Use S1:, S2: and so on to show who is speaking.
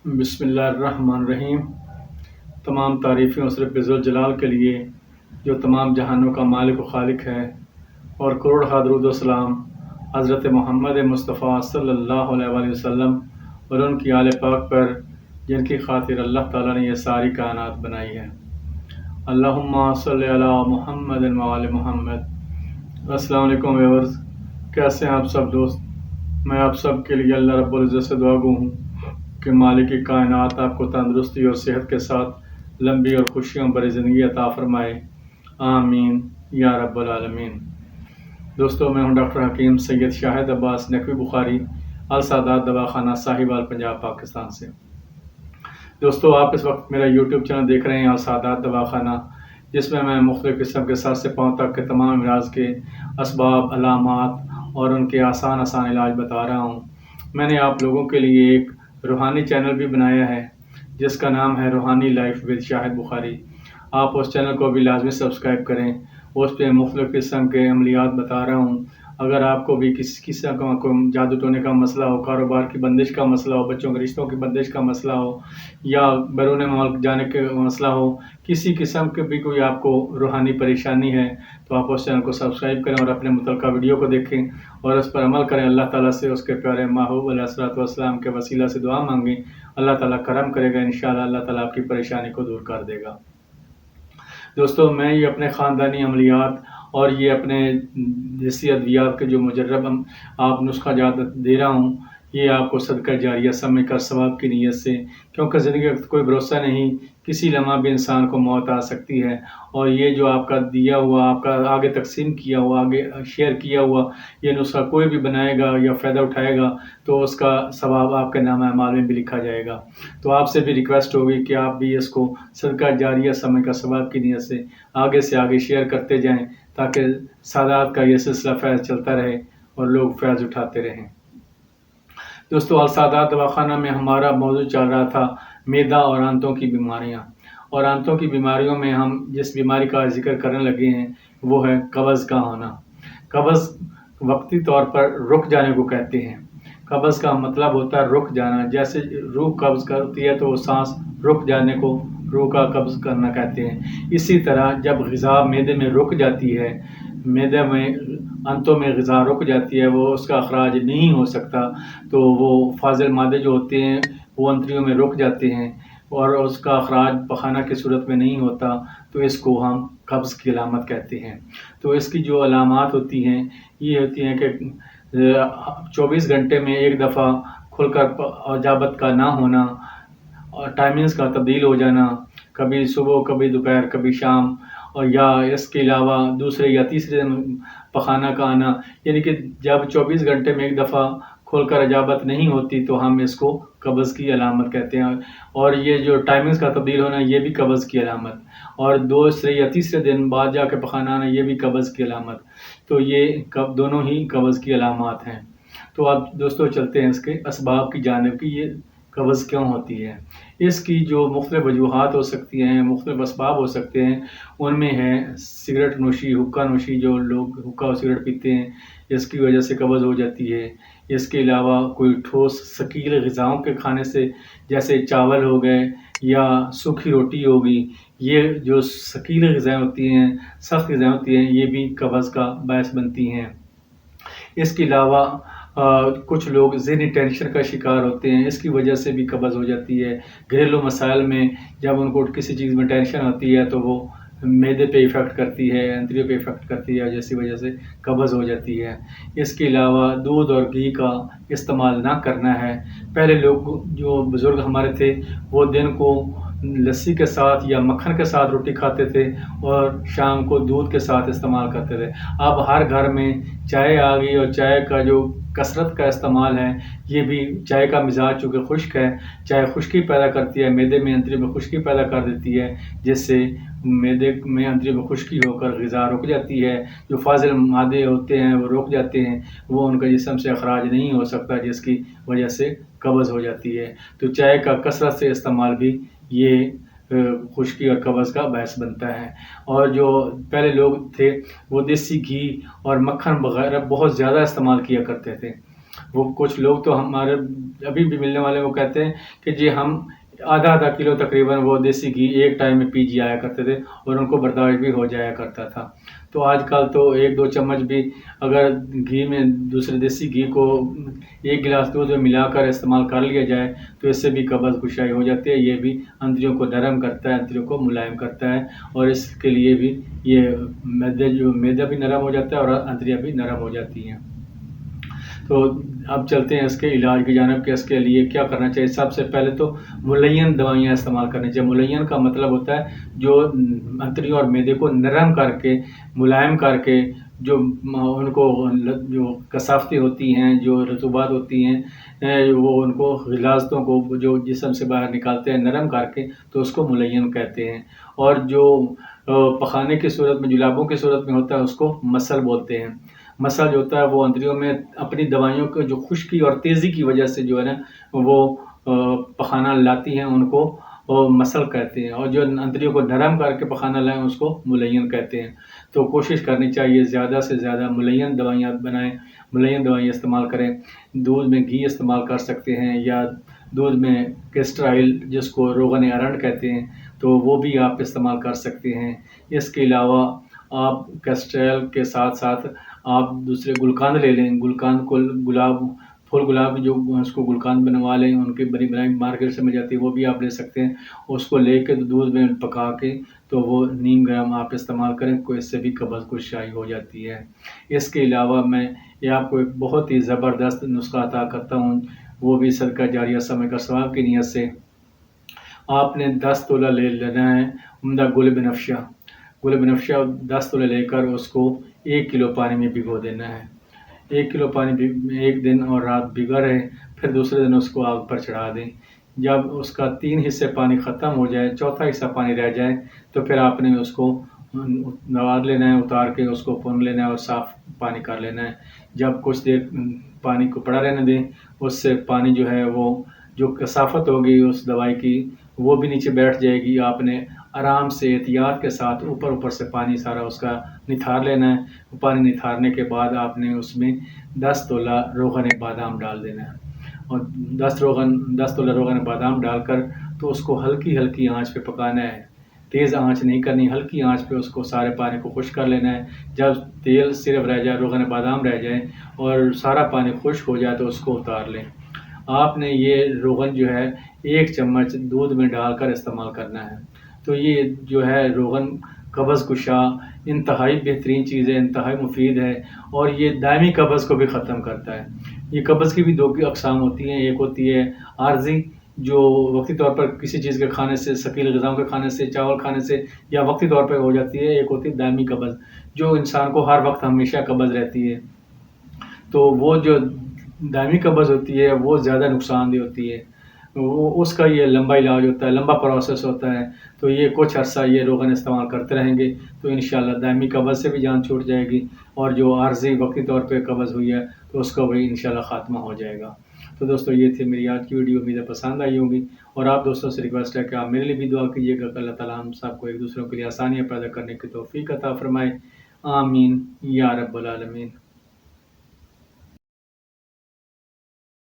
S1: بسم اللہ الرحمن الرحیم۔ تمام تعریفیں اس رب ذوالجلال کے لیے جو تمام جہانوں کا مالک و خالق ہے، اور کروڑ درود و سلام حضرت محمد مصطفیٰ صلی اللہ علیہ وآلہ وسلم اور ان کی آل پاک پر، جن کی خاطر اللہ تعالیٰ نے یہ ساری کائنات بنائی ہے۔ اللہم صلی علی محمد و آل محمد۔ السلام علیکم ویورز، کیسے ہیں آپ سب دوست؟ میں آپ سب کے لیے اللہ رب العزت سے دعا گو ہوں کہ مالک کائنات آپ کو تندرستی اور صحت کے ساتھ لمبی اور خوشیوں بھری زندگی عطا فرمائے، آمین یا رب العالمین۔ دوستو، میں ہوں ڈاکٹر حکیم سید شاہد عباس نقوی بخاری، السادات دواخانہ ساہیوال، پنجاب، پاکستان سے۔ دوستو، آپ اس وقت میرا یوٹیوب چینل دیکھ رہے ہیں السادات دواخانہ، جس میں میں مختلف قسم کے سر سے پاؤں تک کے تمام امراض کے اسباب، علامات اور ان کے آسان علاج بتا رہا ہوں۔ میں نے آپ لوگوں کے لیے ایک روحانی چینل بھی بنایا ہے جس کا نام ہے روحانی لائف ود شاہد بخاری۔ آپ اس چینل کو بھی لازمی سبسکرائب کریں۔ اس پہ مختلف قسم کے عملیات بتا رہا ہوں۔ اگر آپ کو بھی کسی قسم کا کوئی جادو ٹونے کا مسئلہ ہو، کاروبار کی بندش کا مسئلہ ہو، بچوں کے رشتوں کی بندش کا مسئلہ ہو، یا بیرون ملک جانے کا مسئلہ ہو، کسی قسم کے بھی کوئی آپ کو روحانی پریشانی ہے، تو آپ اس چینل کو سبسکرائب کریں اور اپنے متعلقہ ویڈیو کو دیکھیں اور اس پر عمل کریں۔ اللہ تعالیٰ سے اس کے پیارے محبوب علیہ الصلوۃ والسلام کے وسیلہ سے دعا مانگیں، اللہ تعالیٰ کرم کرے گا، انشاءاللہ اللہ تعالیٰ آپ کی پریشانی کو دور کر دے گا۔ دوستو، میں یہ اپنے خاندانی عملیات اور یہ اپنے دیسی ادویات کے جو مجرب آپ نسخہ جات دے رہا ہوں، یہ آپ کو صدقہ جاریہ سمجھ کر ثواب کی نیت سے، کیونکہ زندگی کا کوئی بھروسہ نہیں، کسی لمحہ بھی انسان کو موت آ سکتی ہے، اور یہ جو آپ کا دیا ہوا، آپ کا آگے تقسیم کیا ہوا، آگے شیئر کیا ہوا یہ نسخہ کوئی بھی بنائے گا یا فائدہ اٹھائے گا تو اس کا ثواب آپ کے نام اعمال میں بھی لکھا جائے گا۔ تو آپ سے بھی ریکویسٹ ہوگی کہ آپ بھی اس کو صدقہ جاریہ سمجھ کر ثواب کی نیت سے آگے شیئر کرتے جائیں، تاکہ سادات کا یہ سلسلہ فیض چلتا رہے اور لوگ فیض اٹھاتے رہیں۔ دوستو، السادات دواخانہ میں ہمارا موضوع چل رہا تھا معدہ اور آنتوں کی بیماریاں، اور آنتوں کی بیماریوں میں ہم جس بیماری کا ذکر کرنے لگے ہیں وہ ہے قبض کا ہونا۔ قبض وقتی طور پر رک جانے کو کہتے ہیں۔ قبض کا مطلب ہوتا ہے رک جانا، جیسے روح قبض کرتی ہے تو وہ سانس رک جانے کو روح کا قبض کرنا کہتے ہیں۔ اسی طرح جب غذا معدے میں رک جاتی ہے، معدے میں انتوں میں غذا رک جاتی ہے، وہ اس کا اخراج نہیں ہو سکتا، تو وہ فاضل مادے جو ہوتے ہیں وہ انتریوں میں رک جاتے ہیں اور اس کا اخراج پخانہ کی صورت میں نہیں ہوتا، تو اس کو ہم قبض کی علامت کہتے ہیں۔ تو اس کی جو علامات ہوتی ہیں یہ ہوتی ہیں کہ 24 گھنٹے میں ایک دفعہ کھل کر اجابت کا نہ ہونا، اور ٹائمنگز کا تبدیل ہو جانا، کبھی صبح کبھی دوپہر کبھی شام، اور یا اس کے علاوہ دوسرے یا تیسرے دن پخانہ کا آنا، یعنی کہ جب 24 گھنٹے میں ایک دفعہ کھول کر اجابت نہیں ہوتی تو ہم اس کو قبض کی علامت کہتے ہیں۔ اور یہ جو ٹائمنگز کا تبدیل ہونا یہ بھی قبض کی علامت، اور دوسرے یا تیسرے دن بعد جا کے پخانہ آنا یہ بھی قبض کی علامت، تو یہ دونوں ہی قبض کی علامات ہیں۔ تو اب دوستو چلتے ہیں اس کے اسباب کی جانب کہ یہ قبض کیوں ہوتی ہے۔ اس کی جو مختلف وجوہات ہو سکتی ہیں، مختلف اسباب ہو سکتے ہیں، ان میں ہے سگریٹ نوشی، حقہ نوشی، جو لوگ حقہ اور سگریٹ پیتے ہیں اس کی وجہ سے قبض ہو جاتی ہے۔ اس کے علاوہ کوئی ٹھوس ثقیل غذاؤں کے کھانے سے، جیسے چاول ہو گئے یا سوکھی روٹی ہوگی، یہ جو ثقیل غذائیں ہوتی ہیں، سخت غذائیں ہوتی ہیں، یہ بھی قبض کا باعث بنتی ہیں۔ اس کے علاوہ کچھ لوگ ذہنی ٹینشن کا شکار ہوتے ہیں، اس کی وجہ سے بھی قبض ہو جاتی ہے۔ گھریلو مسائل میں جب ان کو کسی چیز میں ٹینشن ہوتی ہے تو وہ معدے پہ ایفیکٹ کرتی ہے، انتریوں پہ ایفیکٹ کرتی ہے، جیسی وجہ سے قبض ہو جاتی ہے۔ اس کے علاوہ دودھ اور گھی کا استعمال نہ کرنا ہے۔ پہلے لوگ جو بزرگ ہمارے تھے وہ دن کو لسی کے ساتھ یا مکھن کے ساتھ روٹی کھاتے تھے اور شام کو دودھ کے ساتھ استعمال کرتے تھے۔ اب ہر گھر میں چائے آ گئی، اور چائے کا جو کثرت کا استعمال ہے، یہ بھی چائے کا مزاج چونکہ خشک ہے، چائے خشکی پیدا کرتی ہے، معدے میں انتری میں خشکی پیدا کر دیتی ہے، جس سے معدے میں انتری میں خشکی ہو کر غذا رک جاتی ہے، جو فاضل مادے ہوتے ہیں وہ رک جاتے ہیں، وہ ان کا جسم سے اخراج نہیں ہو سکتا، جس کی وجہ سے قبض ہو جاتی ہے۔ تو چائے کا کثرت سے استعمال بھی یہ خشکی اور قبض کا باعث بنتا ہے۔ اور جو پہلے لوگ تھے وہ دیسی گھی اور مکھن وغیرہ بہت زیادہ استعمال کیا کرتے تھے، وہ کچھ لوگ تو ہمارے ابھی بھی ملنے والے وہ کہتے ہیں کہ جی ہم آدھا آدھا کلو تقریباً وہ دیسی گھی ایک ٹائم میں پی جایا کرتے تھے اور ان کو برداشت بھی ہو جایا کرتا تھا. تو آج کل تو 1-2 چمچ بھی اگر گھی میں دوسرے دیسی گھی کو 1 گلاس دودھ میں ملا کر استعمال کر لیا جائے تو اس سے بھی قبض کشائی ہو جاتی ہے. یہ بھی اندریوں کو نرم کرتا ہے، اندریوں کو ملائم کرتا ہے، اور اس کے لیے بھی یہ معدہ بھی نرم ہو جاتا ہے اور اندریاں بھی نرم ہو جاتی ہیں. تو اب چلتے ہیں اس کے علاج کی جانب کہ اس کے لیے کیا کرنا چاہیے. سب سے پہلے تو ملین دوائیاں استعمال کرنی چاہیے. ملین کا مطلب ہوتا ہے جو انتڑیوں اور معدے کو نرم کر کے، ملائم کر کے، جو ان کو جو کثافتیں ہوتی ہیں، جو رطوبات ہوتی ہیں، وہ ان کو غلاظتوں کو جو جسم سے باہر نکالتے ہیں نرم کر کے، تو اس کو ملین کہتے ہیں. اور جو پخانے کی صورت میں، جلابوں کی صورت میں ہوتا ہے اس کو مسل بولتے ہیں. مسل جو ہوتا ہے وہ اندریوں میں اپنی دوائیوں کو جو خشکی اور تیزی کی وجہ سے جو ہے نا وہ پخانہ لاتی ہیں، ان کو مسل کہتے ہیں. اور جو اندریوں کو نرم کر کے پخانہ لائیں اس کو ملین کہتے ہیں. تو کوشش کرنی چاہیے زیادہ سے زیادہ ملین دوائیاں بنائیں، ملین دوائیاں استعمال کریں. دودھ میں گھی استعمال کر سکتے ہیں، یا دودھ میں کیسٹر آئل جس کو روغن ارنڈ کہتے ہیں تو وہ بھی آپ استعمال کر سکتے ہیں. اس کے علاوہ آپ کیسٹر آئل کے ساتھ ساتھ آپ دوسرے گلقند لے لیں. گلقند کو پھول گلاب جو اس کو گلقند بنوا لیں، ان کی بنی بنائی مارکیٹ سے مل جاتی ہے، وہ بھی آپ لے سکتے ہیں. اس کو لے کے دودھ میں پکا کے تو وہ 1.5 گرام آپ استعمال کریں، کو اس سے بھی قبض کشائی ہو جاتی ہے. اس کے علاوہ میں یہ آپ کو ایک بہت ہی زبردست نسخہ عطا کرتا ہوں، وہ بھی صدقہ جاریہ سمے کا ثواب کی نیت سے. آپ نے 10 تولہ لے لینا ہے عمدہ گل بنفشہ. گل بنفشہ 10 تولہ لے کر اس کو 1 کلو پانی میں بھگو دینا ہے. 1 کلو پانی میں 1 دن اور رات بھگا رہے، پھر دوسرے دن اس کو آگ پر چڑھا دیں. جب اس کا 3 حصے پانی ختم ہو جائے، چوتھا حصہ پانی رہ جائے، تو پھر آپ نے اس کو نوار لینا ہے، اتار کے اس کو پون لینا ہے اور صاف پانی کر لینا ہے. جب کچھ دیر پانی کو پڑا رہنے دیں، اس سے پانی جو ہے وہ جو کثافت ہوگی اس دوائی کی وہ بھی نیچے بیٹھ جائے گی. آپ نے آرام سے احتیاط کے ساتھ اوپر سے پانی سارا اس کا نتھار لینا ہے. پانی نتھارنے کے بعد آپ نے اس میں 10 تولہ روغن بادام ڈال دینا ہے، اور 10 تولہ روغن بادام ڈال کر تو اس کو ہلکی ہلکی آنچ پہ پکانا ہے. تیز آنچ نہیں کرنی، ہلکی آنچ پہ اس کو سارے پانی کو خشک کر لینا ہے. جب تیل صرف رہ جائے، روغن بادام رہ جائے اور سارا پانی خشک ہو جائے تو اس کو اتار لیں. آپ نے یہ روغن جو ہے 1 چمچ دودھ میں ڈال کر استعمال کرنا ہے. تو یہ جو ہے روغن قبض کشا انتہائی بہترین چیز ہے، انتہائی مفید ہے، اور یہ دائمی قبض کو بھی ختم کرتا ہے. یہ قبض کی بھی 2 اقسام ہوتی ہیں. ایک ہوتی ہے عارضی، جو وقتی طور پر کسی چیز کے کھانے سے، ثقیل غذاؤں کے کھانے سے، چاول کھانے سے یا وقتی طور پر ہو جاتی ہے. ایک ہوتی ہے دائمی قبض، جو انسان کو ہر وقت ہمیشہ قبض رہتی ہے. تو وہ جو دائمی قبض ہوتی ہے وہ زیادہ نقصان دہ ہوتی ہے. وہ اس کا یہ لمبا علاج ہوتا ہے، لمبا پروسیس ہوتا ہے. تو یہ کچھ عرصہ یہ روغن استعمال کرتے رہیں گے تو انشاءاللہ دائمی قبض سے بھی جان چھوٹ جائے گی، اور جو عارضی وقتی طور پہ قبض ہوئی ہے تو اس کا بھی انشاءاللہ خاتمہ ہو جائے گا. تو دوستو یہ تھی میری آج کی ویڈیو، امید ہے پسند آئی ہوگی. اور آپ دوستوں سے ریکویسٹ ہے کہ آپ میرے لیے بھی دعا کیجیے گا کہ اللہ تعالیٰ ہم سب کو ایک دوسروں کے لیے آسانیاں پیدا کرنے کی توفیق عطا فرمائے. آمین یا رب العالمین.